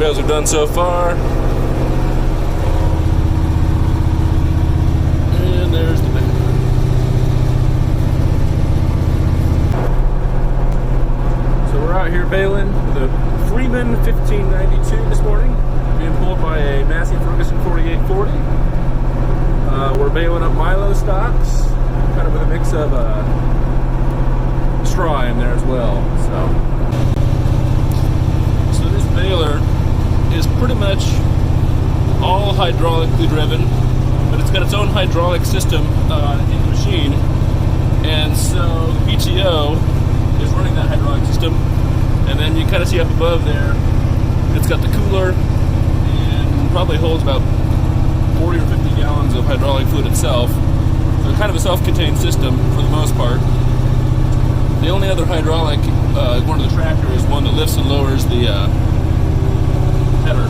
bales are done so far. And there's the baler. So we're out here baling the Freeman 1592 this morning, being pulled by a Massey Ferguson 4840. We're baling up Milo stocks, kind of with a mix of straw in there as well. So this baler is pretty much all hydraulically driven, but it's got its own hydraulic system in the machine, and so the PTO is running that hydraulic system. And then you kind of see up above there, it's got the cooler, and probably holds about 40 or 50 gallons of hydraulic fluid itself. So kind of a self-contained system for the most part. The only other hydraulic going to the tractor is one that lifts and lowers the header.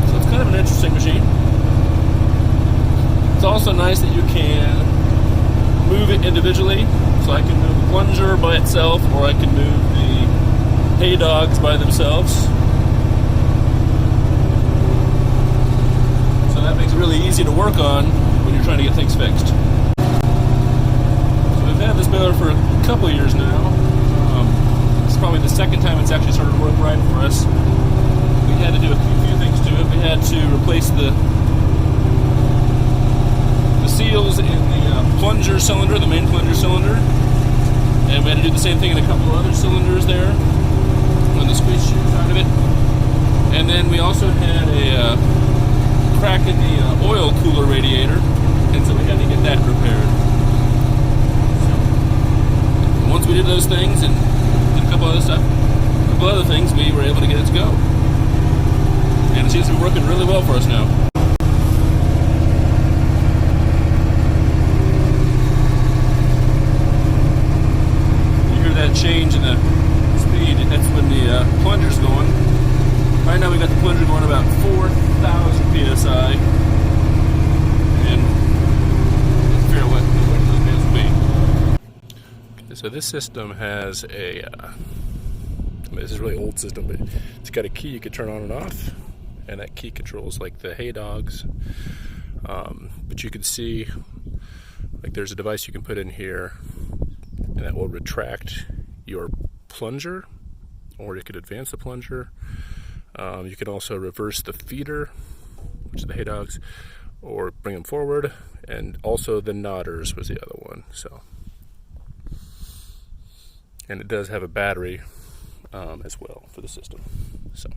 So it's kind of an interesting machine. It's also nice that you can move it individually. So I can move the plunger by itself, or I can move the hay dogs by themselves. So that makes it really easy to work on when you're trying to get things fixed. So we've had this baler for a couple of years now. It's probably the second time it's actually started to work right for us. We had to do a few things to it. We had to replace the seals in the plunger cylinder, the main plunger cylinder. And we had to do the same thing in a couple of other cylinders there on the squeeze chute side of it. And then we also had a crack in the oil cooler radiator, and so we had to get that repaired. So once we did those things and did a couple other things, we were able to get it to go. And it seems to be working really well for us now. Change in the speed, that's when the plunger's going. Right now we got the plunger going about 4,000 psi, and let's figure out what those bales will be. Okay, so this system has a this is a really old system, but it's got a key you can turn on and off, and that key controls like the hay dogs. But you can see like there's a device you can put in here, and that will retract your plunger, or you could advance the plunger. You can also reverse the feeder, which is the hay dogs, or bring them forward, and also the knotters was the other one. So, and it does have a battery as well for the system. So.